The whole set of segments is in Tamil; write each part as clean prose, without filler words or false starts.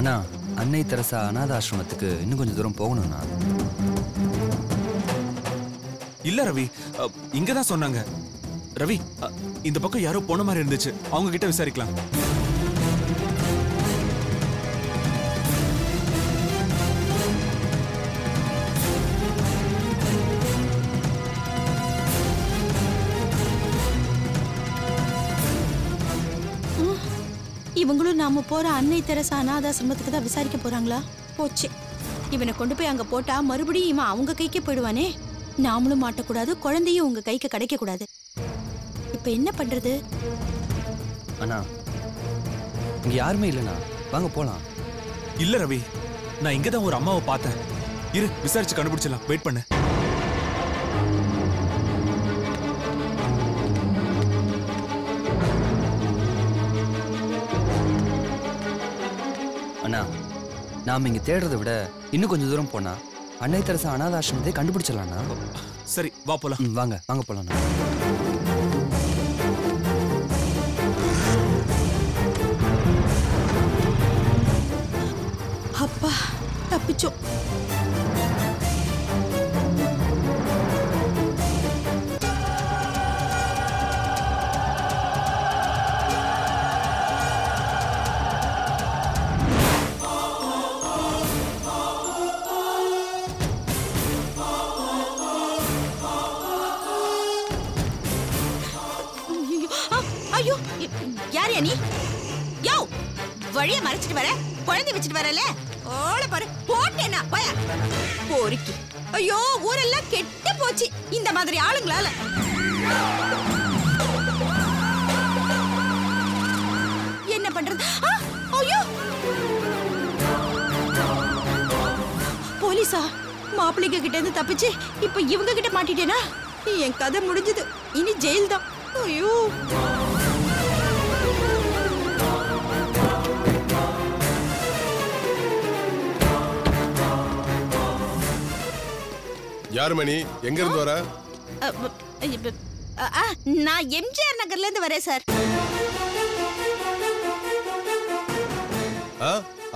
அண்ணா அன்னை தெரசா அநாத ஆசிரமத்துக்கு இன்னும் கொஞ்சம் தூரம் போகணும்ண்ணா. இல்ல ரவி, இங்கதான் சொன்னாங்க. ரவி, இந்த பக்கம் யாரோ போன மாதிரி இருந்துச்சு, அவங்க கிட்ட விசாரிக்கலாம். இவங்களும் நாம போற அன்னை தெரசா அநாதாசிரமத்துக்கு தான் விசாரிக்க போறாங்களா? போச்சு, இவனை கொண்டு போய் அங்க போட்டா மறுபடியும் இவன் அவங்க கைக்கே போயிடுவானே. நாமளும் மாட்டக்கூடாது, குழந்தையும் உங்க கைக்கு கிடைக்க கூடாது. இப்ப என்ன பண்றது? அண்ணா இங்க யாருமே இல்லைண்ணா, வாங்க போலாம். இல்ல ரவி, நான் இங்கதான் ஒரு அம்மாவை பார்த்தேன். இரு, விசாரிச்சு கண்டுபிடிச்சலாம். வெயிட் பண்ணு. அண்ணா நாம இங்க தேடுறதை விட இன்னும் கொஞ்சம் தூரம் போனா அன்னை தெரசா அநாத ஆசிரமத்தை கண்டுபிடிச்சிடலாம்ண்ணா. சரி, வா போலாம். வாங்க வாங்க போலாம். அப்பா, தப்பிச்சோம். ஐயோ, யார் நீ? யோ, வழியை மறைச்சிட்டு வர, குழந்தை வச்சுட்டு வரல. ஓட பாரு, போட்டேனா பய போரிக்கி. ஐயோ, ஊரெல்லாம் கெட்டு போச்சு இந்த மாதிரி ஆளுங்களால. என்ன பண்றது? ஐயோ, போலீஸா? மாப்பிள்ளைங்க கிட்ட இருந்து தப்பிச்சு இப்ப இவங்க கிட்ட மாட்டிட்டேனா? என் கதை முடிஞ்சது, இனி ஜெயில் தான். ஐயோ, யார் மணி? எங்க இருந்து வர? நான் எம்ஜிஆர் நகர்ல இருந்து வரேன் சார்.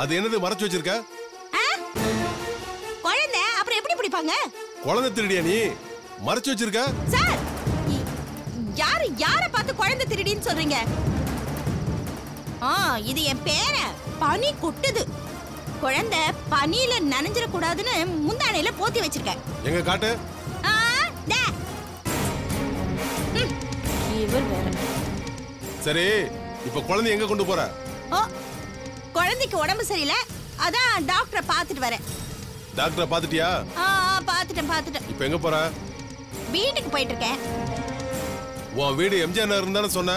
அது என்னது மறைச்சு வச்சிருக்க? குழந்தை அப்புறம் எப்படி பிடிப்பாங்க? குழந்தை திருடியா நீ? மறைச்சு வச்சிருக்க சார். யார பார்த்து குழந்தை திருடின்னு சொல்றீங்க? இது என் பேரன். பனி கொட்டுது, குழந்தை பனியில நனைஞ்சிட கூடாதுன்னு முந்தானையில போத்தி வச்சிருக்கேன். எங்க காட்டு. இவர் வேற. சரி, இப்ப குழந்தை எங்க கொண்டு போற? குழந்தைக்கு உடம்பு சரியில்லை, அதான் டாக்டரை பார்த்துட்டு வரேன். டாக்டரை பார்த்துட்டியா? பார்த்துட்டேன். இப்ப எங்க போற? வீட்டுக்கு போயிட்டு இருக்கேன். உன் வீடு எம்ஜிஆர் நகர் தானே சொன்ன?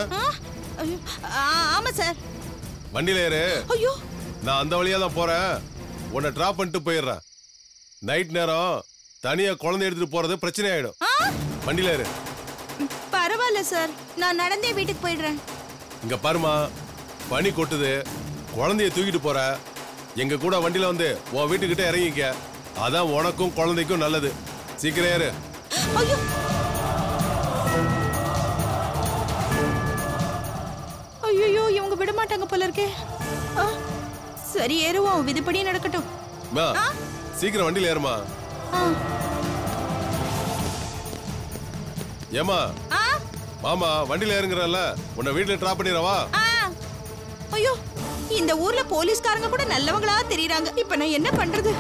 ஆமா சார். வண்டியில ஏறு. ஐயோ, நான் அந்த வழியா தான் போறேன். உன்னை டிராப் பண்ணிட்டு போயிடுறேன். நைட் நேரம் தனியா குழந்தை எடுத்துட்டு போறது பிரச்சனை ஆயிடும். வண்டியில ஏறு. பரவாயில்ல சார், நான் நடந்தே வீட்டுக்கு போயிடுறேன். இங்க பாருமா, பனி கொட்டுது, குழந்தைய தூக்கிட்டு போற. எங்க கூட வண்டியில வந்து உன் வீட்டுக்கிட்ட இறங்கிக்க. அதான் உனக்கும் குழந்தைக்கும் நல்லது. சீக்கிரம் ஏறு. ஐயோ, ஐயோ, இவங்க விட மாட்டாங்க போல இருக்கே. சரி, ஏறுவோம், விதிப்படி நடக்கட்டும். சீக்கிரம் வண்டியில ஏறுமா. ஏமா, மாமா வண்டியில ஏறுங்கறல்ல, உன்னை வீட்டுல டிராப் பண்ணிரவா? ஐயோ, இந்த ஊர்ல போலீஸ்காரங்க கூட நல்லவங்களா தெரியறாங்க. இப்ப நான் என்ன பண்றது?